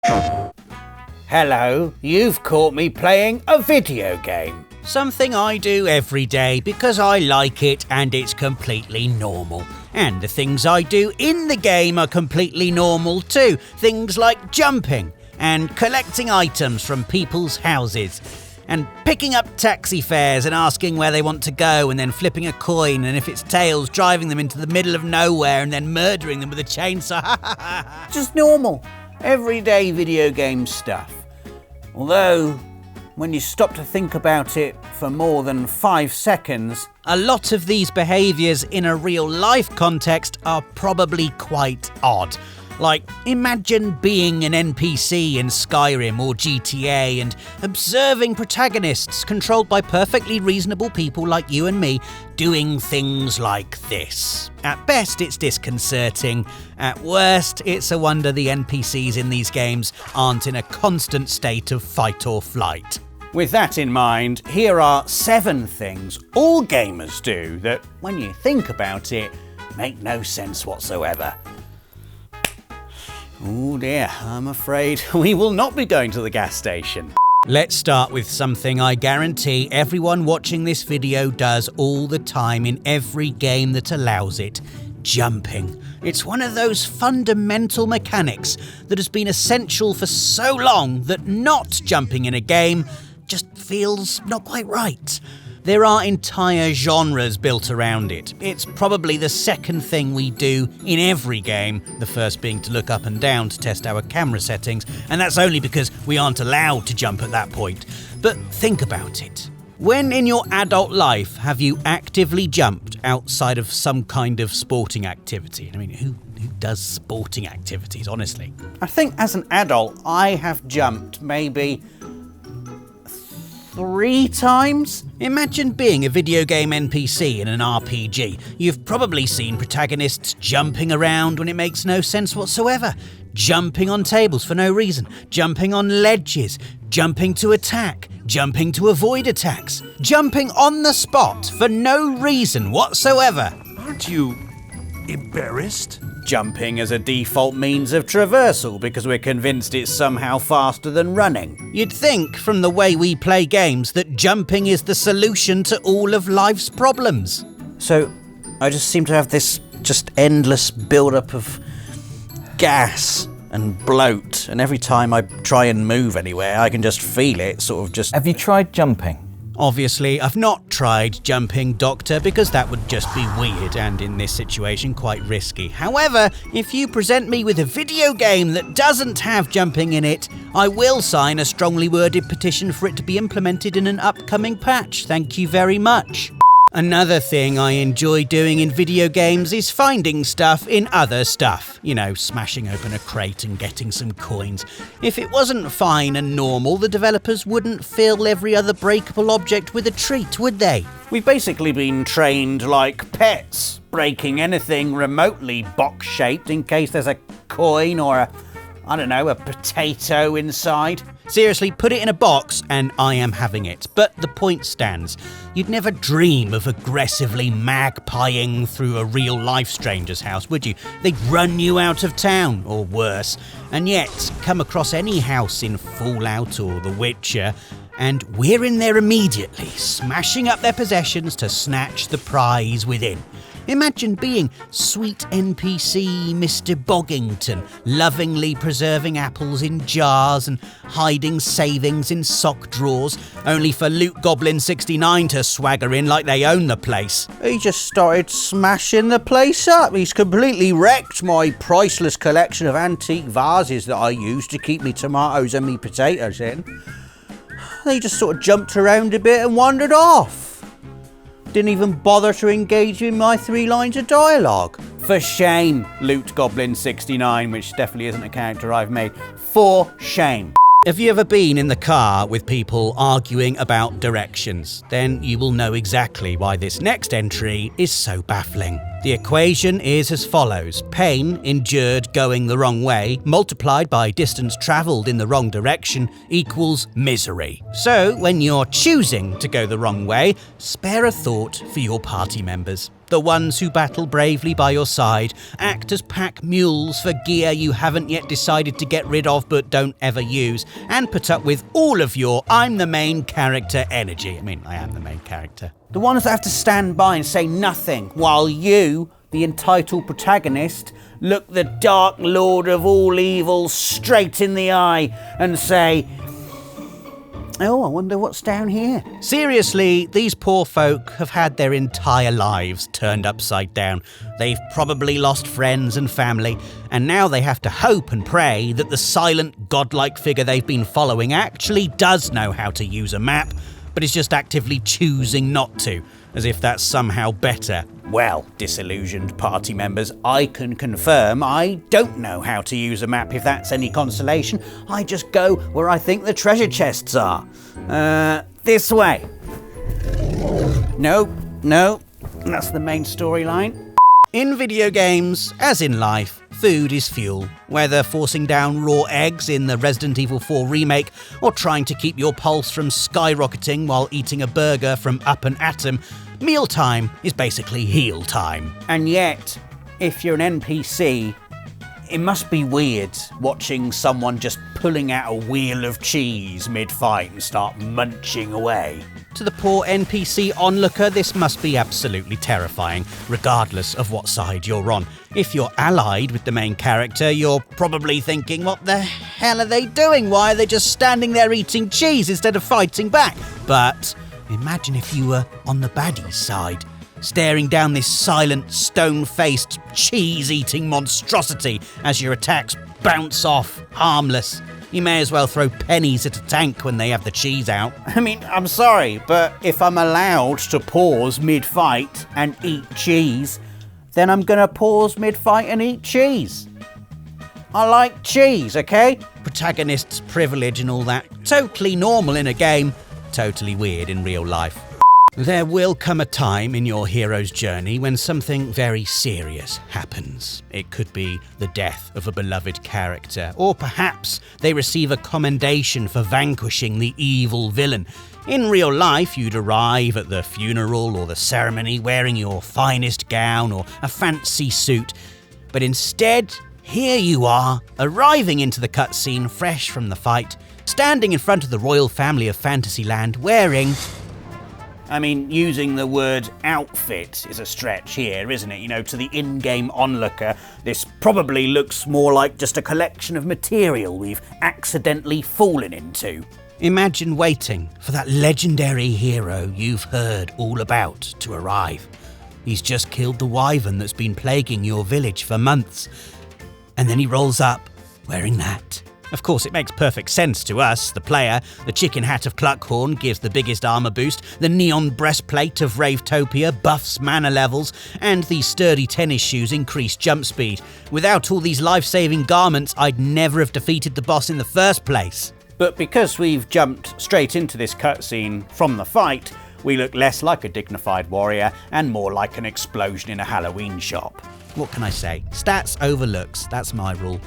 Hello, you've caught me playing a video game. Something I do every day because I like it and it's completely normal. And the things I do in the game are completely normal too. Things like jumping and collecting items from people's houses and picking up taxi fares and asking where they want to go and then flipping a coin, and if it's tails, driving them into the middle of nowhere and then murdering them with a chainsaw. Just normal, everyday video game stuff. Although, when you stop to think about it for more than 5 seconds, a lot of these behaviours in a real-life context are probably quite odd. Like, imagine being an NPC in Skyrim or GTA and observing protagonists controlled by perfectly reasonable people like you and me doing things like this. At best, it's disconcerting. At worst, it's a wonder the NPCs in these games aren't in a constant state of fight or flight. With that in mind, here are 7 things all gamers do that, when you think about it, make no sense whatsoever. Oh dear, I'm afraid we will not be going to the gas station. Let's start with something I guarantee everyone watching this video does all the time in every game that allows it. Jumping. It's one of those fundamental mechanics that has been essential for so long that not jumping in a game just feels not quite right. There are entire genres built around it. It's probably the second thing we do in every game, the first being to look up and down to test our camera settings, and that's only because we aren't allowed to jump at that point. But think about it. When in your adult life have you actively jumped outside of some kind of sporting activity? I mean, who does sporting activities, honestly? I think as an adult, I have jumped maybe 3 times? Imagine being a video game NPC in an RPG. You've probably seen protagonists jumping around when it makes no sense whatsoever. Jumping on tables for no reason. Jumping on ledges. Jumping to attack. Jumping to avoid attacks. Jumping on the spot for no reason whatsoever. Aren't you embarrassed? Jumping as a default means of traversal because we're convinced it's somehow faster than running. You'd think, from the way we play games, that jumping is the solution to all of life's problems. So, I just seem to have this just endless build-up of gas and bloat, and every time I try and move anywhere, I can just feel it sort of just... Have you tried jumping? Obviously, I've not tried jumping, Doctor, because that would just be weird and, in this situation, quite risky. However, if you present me with a video game that doesn't have jumping in it, I will sign a strongly worded petition for it to be implemented in an upcoming patch. Thank you very much. Another thing I enjoy doing in video games is finding stuff in other stuff. You know, smashing open a crate and getting some coins. If it wasn't fine and normal, the developers wouldn't fill every other breakable object with a treat, would they? We've basically been trained like pets, breaking anything remotely box-shaped in case there's a coin or a potato inside. Seriously, put it in a box and I am having it. But the point stands. You'd never dream of aggressively magpieing through a real-life stranger's house, would you? They'd run you out of town, or worse. And yet, come across any house in Fallout or The Witcher, and we're in there immediately, smashing up their possessions to snatch the prize within. Imagine being sweet NPC Mr. Boggington, lovingly preserving apples in jars and hiding savings in sock drawers, only for Loot Goblin 69 to swagger in like they own the place. He just started smashing the place up. He's completely wrecked my priceless collection of antique vases that I use to keep me tomatoes and me potatoes in. They just sort of jumped around a bit and wandered off. Didn't even bother to engage in my 3 lines of dialogue. For shame, Loot Goblin 69, which definitely isn't a character I've made. For shame. Have you ever been in the car with people arguing about directions? Then you will know exactly why this next entry is so baffling. The equation is as follows. Pain endured going the wrong way, multiplied by distance travelled in the wrong direction, equals misery. So, when you're choosing to go the wrong way, spare a thought for your party members. The ones who battle bravely by your side, act as pack mules for gear you haven't yet decided to get rid of but don't ever use, and put up with all of your I'm the main character energy. I mean, I am the main character. The ones that have to stand by and say nothing, while you, the entitled protagonist, look the Dark Lord of all evil straight in the eye and say, oh, I wonder what's down here. Seriously, these poor folk have had their entire lives turned upside down. They've probably lost friends and family, and now they have to hope and pray that the silent, godlike figure they've been following actually does know how to use a map, but is just actively choosing not to, as if that's somehow better. Well, disillusioned party members, I can confirm I don't know how to use a map, if that's any consolation. I just go where I think the treasure chests are. This way. No, that's the main storyline. In video games, as in life, food is fuel. Whether forcing down raw eggs in the Resident Evil 4 remake, or trying to keep your pulse from skyrocketing while eating a burger from Up and Atom, mealtime is basically heal time. And yet, if you're an NPC, it must be weird watching someone just pulling out a wheel of cheese mid-fight and start munching away. To the poor NPC onlooker, this must be absolutely terrifying, regardless of what side you're on. If you're allied with the main character, you're probably thinking, what the hell are they doing? Why are they just standing there eating cheese instead of fighting back? But imagine if you were on the baddie's side, staring down this silent, stone-faced, cheese-eating monstrosity as your attacks bounce off, harmless. You may as well throw pennies at a tank when they have the cheese out. I mean, I'm sorry, but if I'm allowed to pause mid-fight and eat cheese, then I'm gonna pause mid-fight and eat cheese. I like cheese, okay? Protagonist's privilege and all that. Totally normal in a game, totally weird in real life. There will come a time in your hero's journey when something very serious happens. It could be the death of a beloved character, or perhaps they receive a commendation for vanquishing the evil villain. In real life, you'd arrive at the funeral or the ceremony wearing your finest gown or a fancy suit, but instead, here you are, arriving into the cutscene fresh from the fight, standing in front of the royal family of Fantasyland wearing... I mean, using the word outfit is a stretch here, isn't it? You know, to the in-game onlooker, this probably looks more like just a collection of material we've accidentally fallen into. Imagine waiting for that legendary hero you've heard all about to arrive. He's just killed the wyvern that's been plaguing your village for months. And then he rolls up wearing that. Of course, it makes perfect sense to us, the player. The chicken hat of Cluckhorn gives the biggest armor boost, the neon breastplate of Ravetopia buffs mana levels, and the sturdy tennis shoes increase jump speed. Without all these life-saving garments, I'd never have defeated the boss in the first place. But because we've jumped straight into this cutscene from the fight, we look less like a dignified warrior and more like an explosion in a Halloween shop. What can I say? Stats over looks, that's my rule.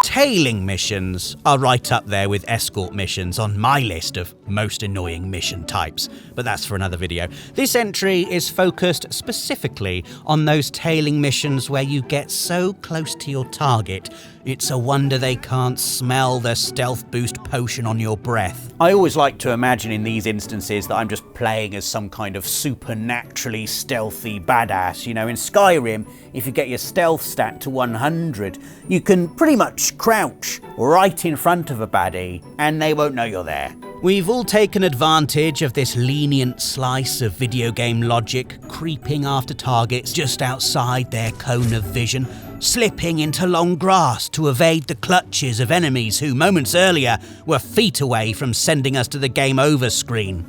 Tailing missions are right up there with escort missions on my list of most annoying mission types, but that's for another video. This entry is focused specifically on those tailing missions where you get so close to your target, it's a wonder they can't smell the stealth boost potion on your breath. I always like to imagine in these instances that I'm just playing as some kind of supernaturally stealthy badass. You know, in Skyrim, if you get your stealth stat to 100, you can pretty much crouch right in front of a baddie and they won't know you're there. We've all taken advantage of this lenient slice of video game logic, creeping after targets just outside their cone of vision, slipping into long grass to evade the clutches of enemies who moments earlier were feet away from sending us to the game over screen.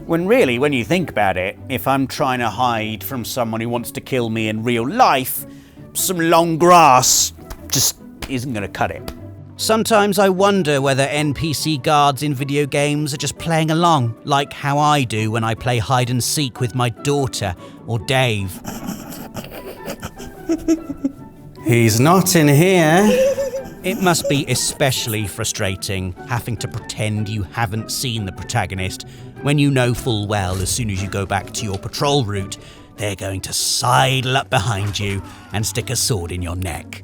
When really, when you think about it, if I'm trying to hide from someone who wants to kill me in real life, some long grass just isn't going to cut it. Sometimes I wonder whether NPC guards in video games are just playing along, like how I do when I play hide and seek with my daughter or Dave. He's not in here. It must be especially frustrating having to pretend you haven't seen the protagonist when you know full well as soon as you go back to your patrol route, they're going to sidle up behind you and stick a sword in your neck.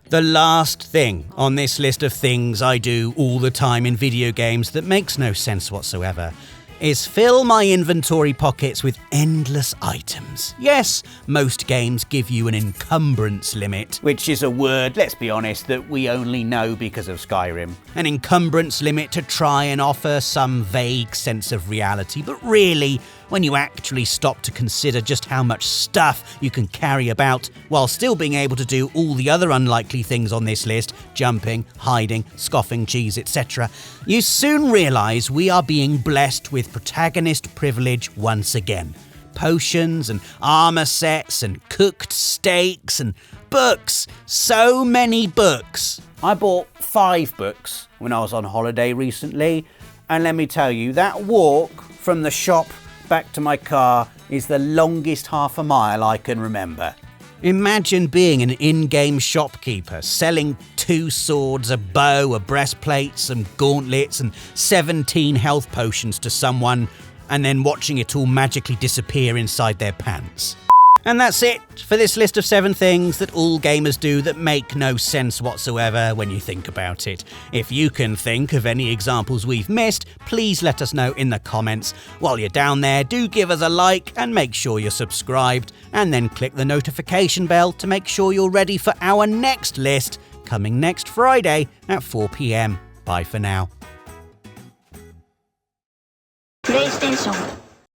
The last thing on this list of things I do all the time in video games that makes no sense whatsoever is fill my inventory pockets with endless items. Yes, most games give you an encumbrance limit, which is a word, let's be honest, that we only know because of Skyrim. An encumbrance limit to try and offer some vague sense of reality, but really, when you actually stop to consider just how much stuff you can carry about while still being able to do all the other unlikely things on this list, jumping, hiding, scoffing cheese, etc., you soon realise we are being blessed with protagonist privilege once again. Potions and armour sets and cooked steaks and books. So many books. I bought 5 books when I was on holiday recently, and let me tell you, that walk from the shop back to my car is the longest half a mile I can remember. Imagine being an in-game shopkeeper, selling 2 swords, a bow, a breastplate, some gauntlets and 17 health potions to someone, and then watching it all magically disappear inside their pants. And that's it for this list of 7 things that all gamers do that make no sense whatsoever when you think about it. If you can think of any examples we've missed, please let us know in the comments. While you're down there, do give us a like and make sure you're subscribed, and then click the notification bell to make sure you're ready for our next list, coming next Friday at 4 p.m. Bye for now. PlayStation